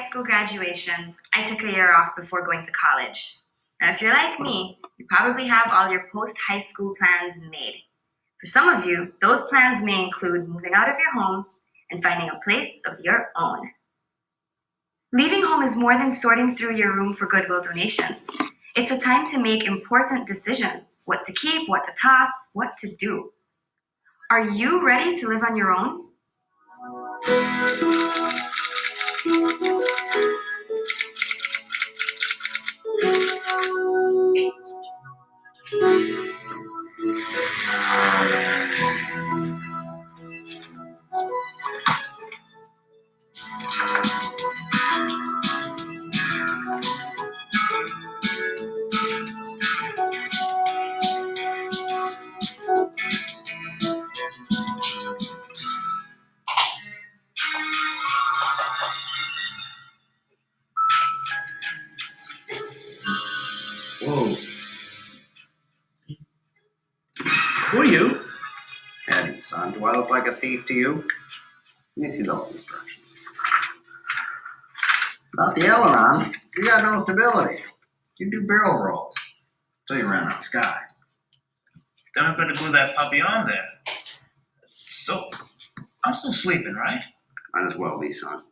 school graduation, I took a year off before going to college. Now, if you're like me, you probably have all your post-high school plans made. For some of you, those plans may include moving out of your home and finding a place of your own. Leaving home is more than sorting through your room for Goodwill donations. It's a time to make important decisions: what to keep, what to toss, what to do. Are you ready to live on your own? Whoa. Who are you? Eddie, son, do I look like a thief to you? Let me see those instructions. About the aileron, you got no stability. You do barrel rolls until you run out of sky. Then I better glue that puppy on there. So, I'm still sleeping, right? Might as well be, son.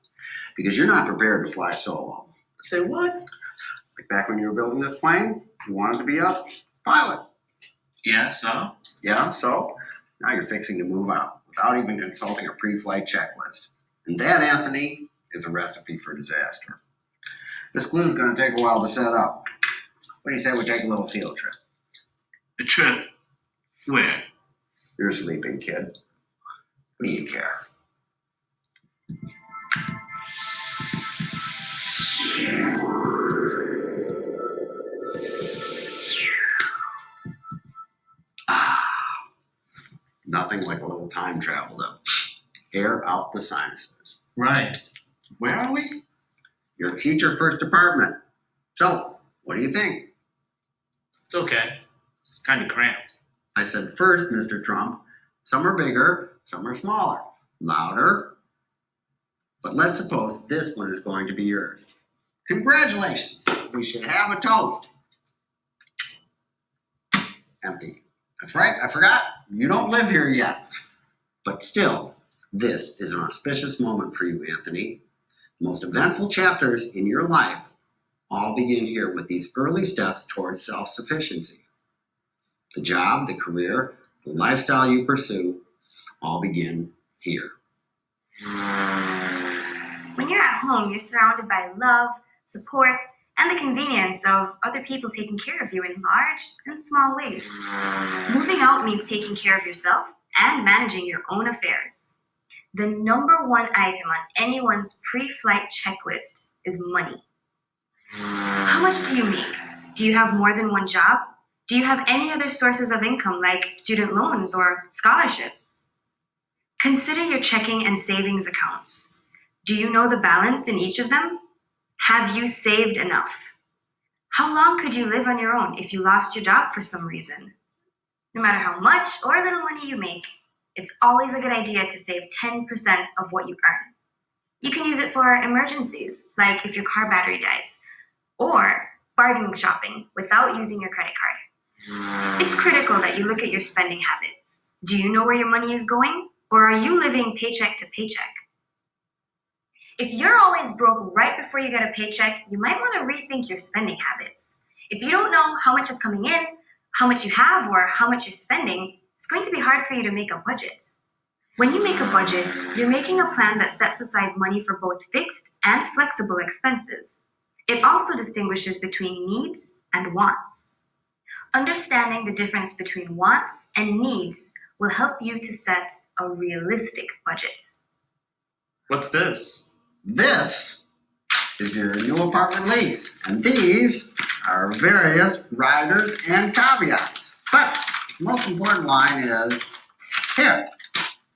Because you're not prepared to fly solo. Say what? Like back when you were building this plane, you wanted to be a pilot. Yeah, so? Yeah, so now you're fixing to move out without even consulting a pre-flight checklist. And that, Anthony, is a recipe for disaster. This glue is going to take a while to set up. What do you say we take a little field trip? A trip? Where? You're sleeping, kid. What do you care? Nothing like a little time travel, though. Air out the sinuses. Right. Where are we? Your future first apartment. So, what do you think? It's okay. It's kind of cramped. I said first, Mr. Trump. Some are bigger, some are smaller, louder. But let's suppose this one is going to be yours. Congratulations. We should have a toast. Empty. That's right, I forgot. You don't live here yet. But still, this is an auspicious moment for you, Anthony. The most eventful chapters in your life all begin here with these early steps towards self-sufficiency. The job, the career, the lifestyle you pursue all begin here. When you're at home, you're surrounded by love, support, and the convenience of other people taking care of you in large and small ways. Moving out means taking care of yourself and managing your own affairs. The number one item on anyone's pre-flight checklist is money. How much do you make? Do you have more than one job? Do you have any other sources of income like student loans or scholarships? Consider your checking and savings accounts. Do you know the balance in each of them? Have you saved enough? How long could you live on your own if you lost your job for some reason? No matter how much or little money you make, it's always a good idea to save 10% of what you earn. You can use it for emergencies, like if your car battery dies, or bargain shopping without using your credit card. It's critical that you look at your spending habits. Do you know where your money is going, or are you living paycheck to paycheck? If you're always broke right before you get a paycheck, you might want to rethink your spending habits. If you don't know how much is coming in, how much you have, or how much you're spending, it's going to be hard for you to make a budget. When you make a budget, you're making a plan that sets aside money for both fixed and flexible expenses. It also distinguishes between needs and wants. Understanding the difference between wants and needs will help you to set a realistic budget. What's this? This is your new apartment lease, and these are various riders and caveats. But the most important line is here.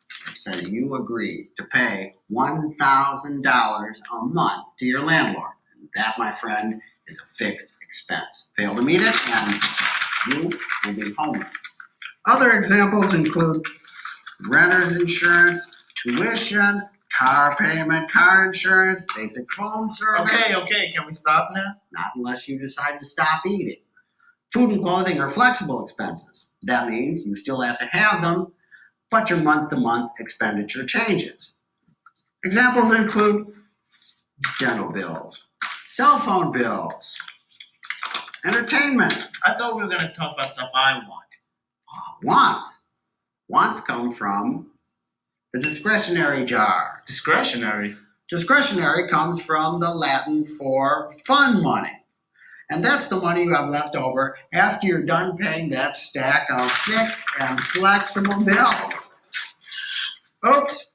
It says you agree to pay $1,000 a month to your landlord. And that, my friend, is a fixed expense. Fail to meet it, and you will be homeless. Other examples include renter's insurance, tuition, car payment, car insurance, basic phone service. Okay, can we stop now? Not unless you decide to stop eating. Food and clothing are flexible expenses. That means you still have to have them, but your month-to-month expenditure changes. Examples include dental bills, cell phone bills, entertainment, I thought we were gonna talk about stuff I want. wants. Wants come from the discretionary jar. Discretionary. Discretionary comes from the Latin for fun money. And that's the money you have left over after you're done paying that stack of fixed and flexible bills. Oops.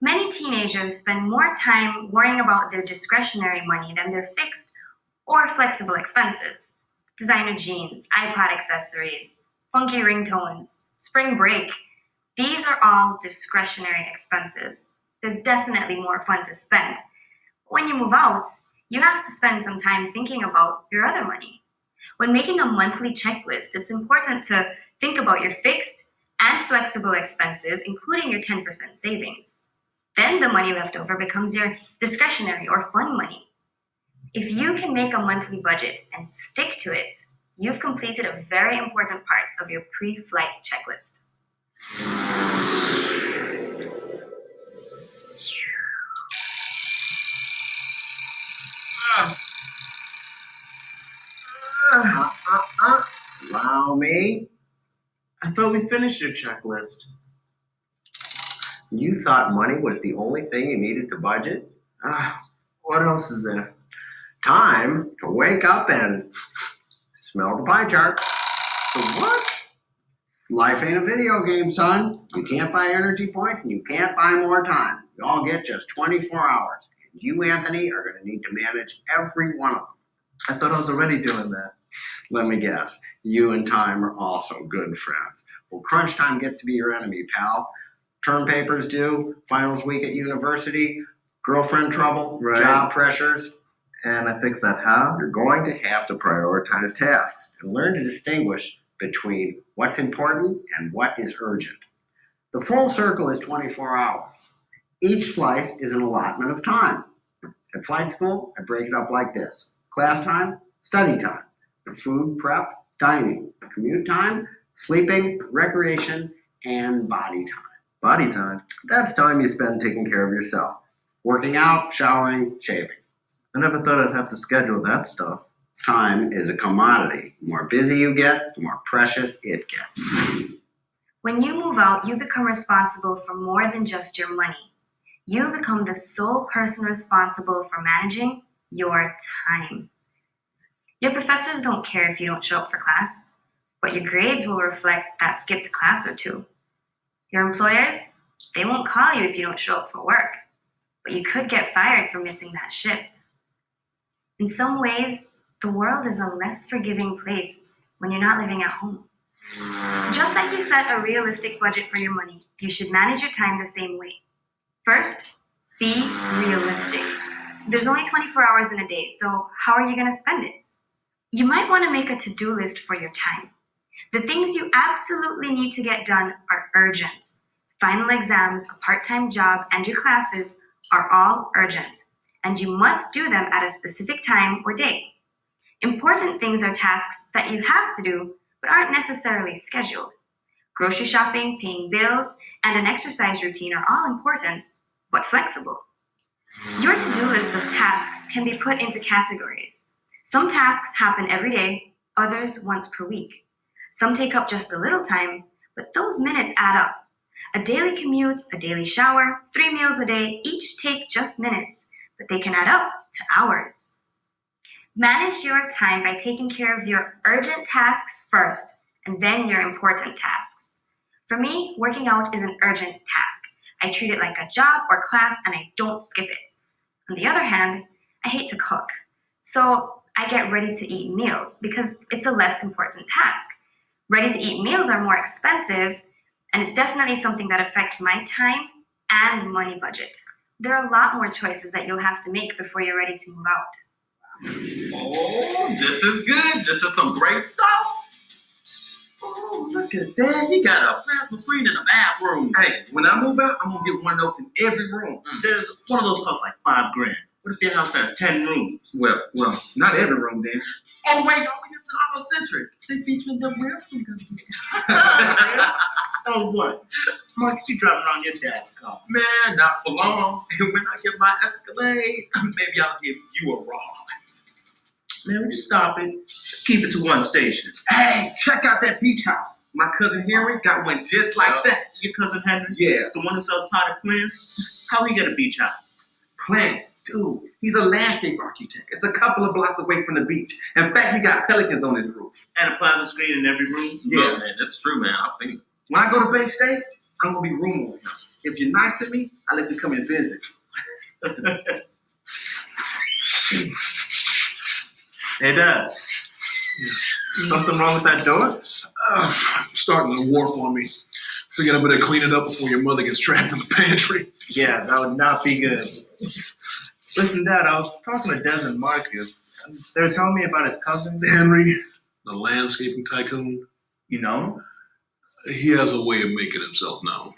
Many teenagers spend more time worrying about their discretionary money than their fixed or flexible expenses. Designer jeans, iPod accessories, funky ringtones, spring break. These are all discretionary expenses. They're definitely more fun to spend. When you move out, you have to spend some time thinking about your other money. When making a monthly checklist, it's important to think about your fixed and flexible expenses, including your 10% savings. Then the money left over becomes your discretionary or fun money. If you can make a monthly budget and stick to it, you've completed a very important part of your pre-flight checklist. Allow me. I thought we finished your checklist. You thought money was the only thing you needed to budget? What else is there? Time to wake up and smell the pie chart. What? Life ain't a video game, son. You can't buy energy points and you can't buy more time. You all get just 24 hours. And you, Anthony, are going to need to manage every one of them. I thought I was already doing that. Let me guess. You and time are also good friends. Well, crunch time gets to be your enemy, pal. Term papers due, finals week at university, girlfriend trouble, Right. job pressures. And I fixed that how? You're going to have to prioritize tasks and learn to distinguish between what's important and what is urgent. The full circle is 24 hours. Each slice is an allotment of time. At flight school, I break it up like this. Class time, study time. Food prep, dining. Commute time, sleeping, recreation, and body time. Body time. That's time you spend taking care of yourself. Working out, showering, shaving. I never thought I'd have to schedule that stuff. Time is a commodity. The more busy you get, the more precious it gets. When you move out, you become responsible for more than just your money. You become the sole person responsible for managing your time. Your professors don't care if you don't show up for class, but your grades will reflect that skipped class or two. Your employers, they won't call you if you don't show up for work, but you could get fired for missing that shift. In some ways, the world is a less forgiving place when you're not living at home. Just like you set a realistic budget for your money, you should manage your time the same way. First, be realistic. There's only 24 hours in a day, so how are you going to spend it? You might want to make a to-do list for your time. The things you absolutely need to get done are urgent. Final exams, a part-time job, and your classes are all urgent, and you must do them at a specific time or day. Important things are tasks that you have to do but aren't necessarily scheduled. Grocery shopping, paying bills, and an exercise routine are all important, but flexible. Your to-do list of tasks can be put into categories. Some tasks happen every day, others once per week. Some take up just a little time, but those minutes add up. A daily commute, a daily shower, 3 meals a day, each take just minutes, but they can add up to hours. Manage your time by taking care of your urgent tasks first, and then your important tasks. For me, working out is an urgent task. I treat it like a job or class, and I don't skip it. On the other hand, I hate to cook, so I get ready-to-eat meals because it's a less important task. Ready-to-eat meals are more expensive, and it's definitely something that affects my time and money budget. There are a lot more choices that you'll have to make before you're ready to move out. Oh, this is good. This is some great stuff. Oh, look at that. He got a plasma screen in the bathroom. Hey, when I move out, I'm gonna get one of those in every room. There's one of those costs like $5,000. What if your house has 10 rooms? Well, not every room then. Oh, wait, no, it's an Auto-Centric. They feature the ransom Oh, what? Marcus, you driving around your dad's car. Man, not for long. When I get my Escalade, maybe I'll give you a ride. Man, would you stop it? Just keep it to one station. Hey, check out that beach house. My cousin Henry got one just like that. Your cousin Henry? Yeah, The one who sells potted plants? How he get a beach house? plants, dude. He's a landscape architect. It's a couple of blocks away from the beach. In fact, he got pelicans on his roof. And a plasma screen in every room? Yeah, man, that's true, man. I've seen it. When I go to Bay State, I'm gonna be rooming with him. If you're nice to me, I'll let you come and visit. Hey, Dad. Something wrong with that door? Starting to warp on me. Figured I better clean it up before your mother gets trapped in the pantry. Yeah, that would not be good. Listen, Dad, I was talking to Des and Marcus. They were telling me about his cousin. Henry, the landscaping tycoon, You know? he has a way of making himself known.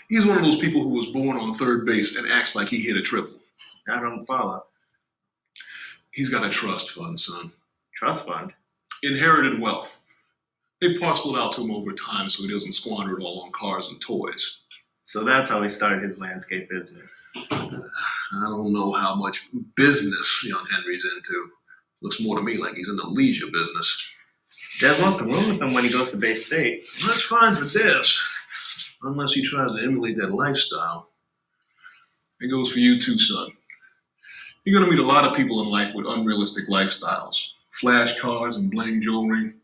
He's one of those people who was born on third base and acts like he hit a triple. I don't follow. He's got a trust fund, son. Trust fund? Inherited wealth. They parcel it out to him over time so he doesn't squander it all on cars and toys. So that's how he started his landscape business. I don't know how much business young Henry's into. Looks more to me like he's in the leisure business. Des wants to room with him when he goes to Bay State. That's fine for this, unless he tries to emulate that lifestyle. It goes for you too, son. You're gonna meet a lot of people in life with unrealistic lifestyles. Flash cars and bling jewelry.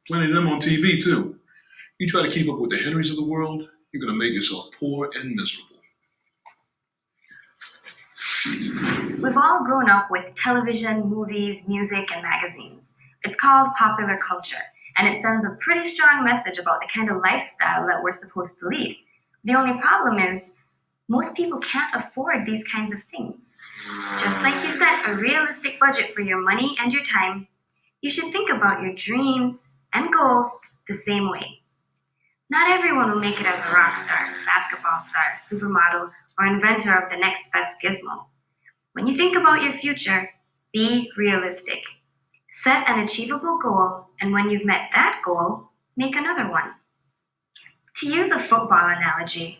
Plenty of them on TV too. You try to keep up with the Henrys of the world, you're gonna make yourself poor and miserable. We've all grown up with television, movies, music, and magazines. It's called popular culture, and it sends a pretty strong message about the kind of lifestyle that we're supposed to lead. The only problem is, most people can't afford these kinds of things. Just like you set a realistic budget for your money and your time, you should think about your dreams and goals the same way. Not everyone will make it as a rock star, basketball star, supermodel, or inventor of the next best gizmo. When you think about your future, be realistic. Set an achievable goal, and when you've met that goal, make another one. To use a football analogy,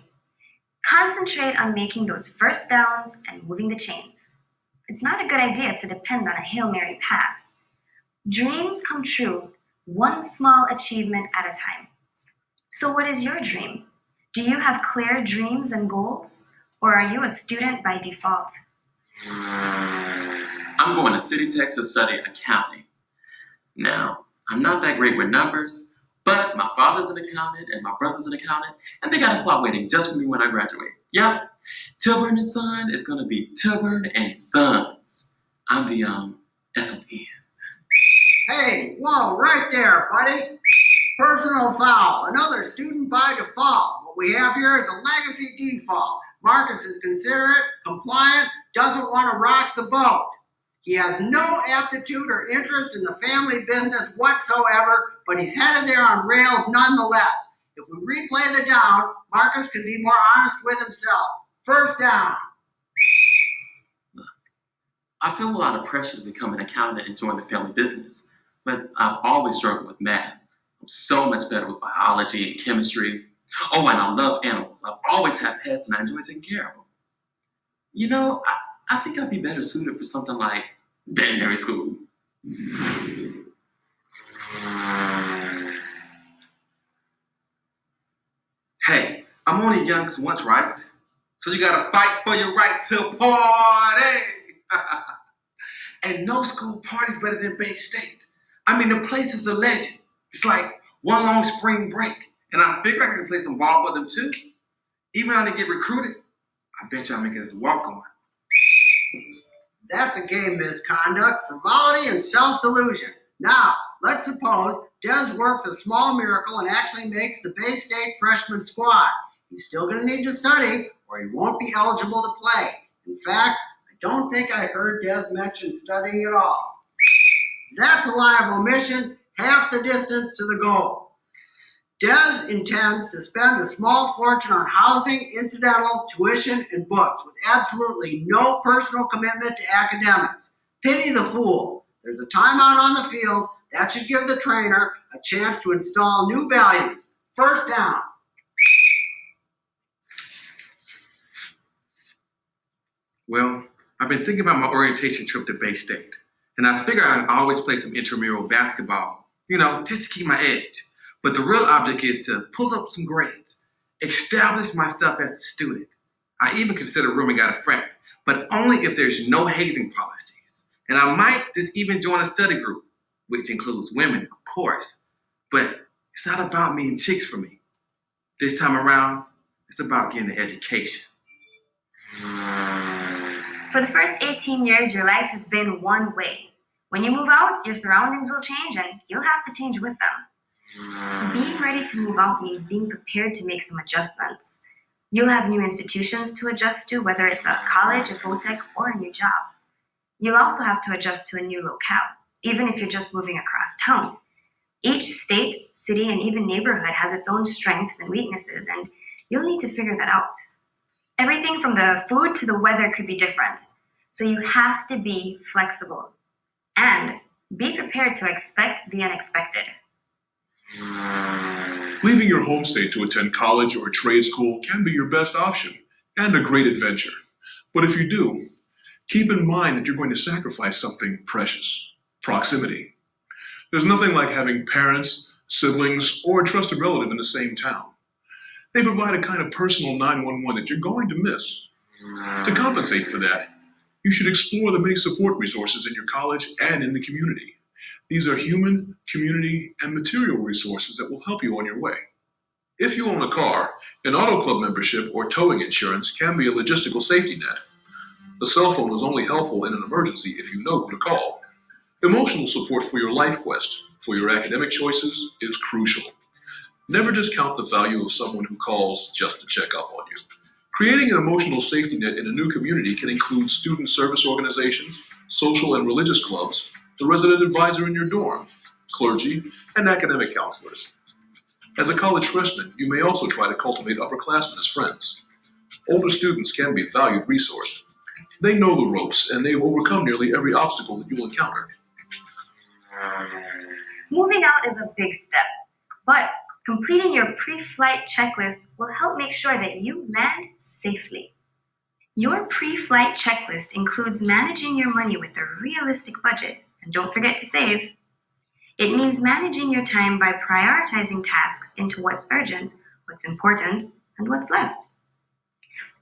concentrate on making those first downs and moving the chains. It's not a good idea to depend on a Hail Mary pass. Dreams come true, one small achievement at a time. So what is your dream? Do you have clear dreams and goals? Or are you a student by default? I'm going to City Tech to study accounting. Now, I'm not that great with numbers, but my father's an accountant and my brother's an accountant, and they gotta stop waiting just for me when I graduate. Yep, Tilburn and Son is gonna be Tilburn and Sons. I'm the SOP. Hey, whoa, right there, buddy. Personal foul, another student by default. What we have here is a legacy default. Marcus is considerate, compliant, doesn't want to rock the boat. He has no aptitude or interest in the family business whatsoever, but he's headed there on rails nonetheless. If we replay the down, Marcus can be more honest with himself. First down. I feel a lot of pressure to become an accountant and join the family business, but I've always struggled with math. I'm so much better with biology and chemistry. Oh, and I love animals. I've always had pets and I enjoy taking care of them. You know, I think I'd be better suited for something like veterinary school. Hey, I'm only young once, right? So you gotta fight for your right to party. And no school party's better than Bay State. I mean, the place is a legend. It's like one long spring break. And I figure I can play some ball for them too. Even when I didn't get recruited, I bet you I'll make it as a walk-on. That's a game misconduct, frivolity, and self-delusion. Now, let's suppose Des works a small miracle and actually makes the Bay State freshman squad. He's still going to need to study, or he won't be eligible to play. In fact, I don't think I heard Des mention studying at all. That's a lie of omission, half the distance to the goal. Des intends to spend a small fortune on housing, incidental, tuition, and books with absolutely no personal commitment to academics. Pity the fool. There's a timeout on the field. That should give the trainer a chance to install new values. First down. Well, I've been thinking about my orientation trip to Bay State, and I figured I'd always play some intramural basketball, just to keep my edge. But the real object is to pull up some grades, establish myself as a student. I even consider rooming out a friend, but only if there's no hazing policies. And I might just even join a study group, which includes women, of course. But it's not about me and chicks for me. This time around, it's about getting an education. For the first 18 years, your life has been one way. When you move out, your surroundings will change and you'll have to change with them. Being ready to move out means being prepared to make some adjustments. You'll have new institutions to adjust to, whether it's a college, a VOTEC, or a new job. You'll also have to adjust to a new locale, even if you're just moving across town. Each state, city, and even neighborhood has its own strengths and weaknesses, and you'll need to figure that out. Everything from the food to the weather could be different, so you have to be flexible and be prepared to expect the unexpected. Leaving your home state to attend college or a trade school can be your best option and a great adventure. But if you do, keep in mind that you're going to sacrifice something precious: proximity. There's nothing like having parents, siblings, or a trusted relative in the same town. They provide a kind of personal 911 that you're going to miss. To compensate for that, you should explore the many support resources in your college and in the community. These are human, community, and material resources that will help you on your way. If you own a car, an auto club membership or towing insurance can be a logistical safety net. A cell phone is only helpful in an emergency if you know who to call. Emotional support for your life quest, for your academic choices, is crucial. Never discount the value of someone who calls just to check up on you. Creating an emotional safety net in a new community can include student service organizations, social and religious clubs, the resident advisor in your dorm, clergy, and academic counselors. As a college freshman, you may also try to cultivate upperclassmen as friends. Older students can be a valued resource. They know the ropes, and they've overcome nearly every obstacle that you'll encounter. Moving out is a big step, but completing your pre-flight checklist will help make sure that you land safely. Your pre-flight checklist includes managing your money with a realistic budget, and don't forget to save. It means managing your time by prioritizing tasks into what's urgent, what's important, and what's left.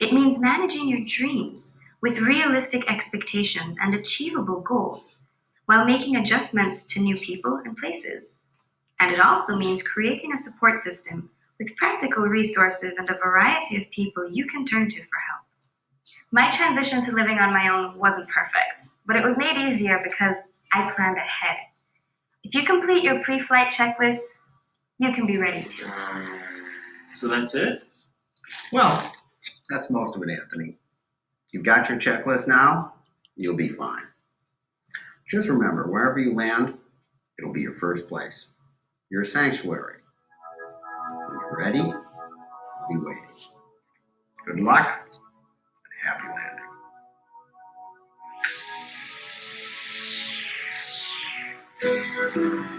It means managing your dreams with realistic expectations and achievable goals, while making adjustments to new people and places. And it also means creating a support system with practical resources and a variety of people you can turn to for help. My transition to living on my own wasn't perfect, but it was made easier because I planned ahead. If you complete your pre-flight checklist, you can be ready to. So that's it? Well, that's most of it, Anthony. You've got your checklist now, you'll be fine. Just remember, wherever you land, it'll be your first place, your sanctuary. When you're ready, I'll be waiting. Good luck and happy landing.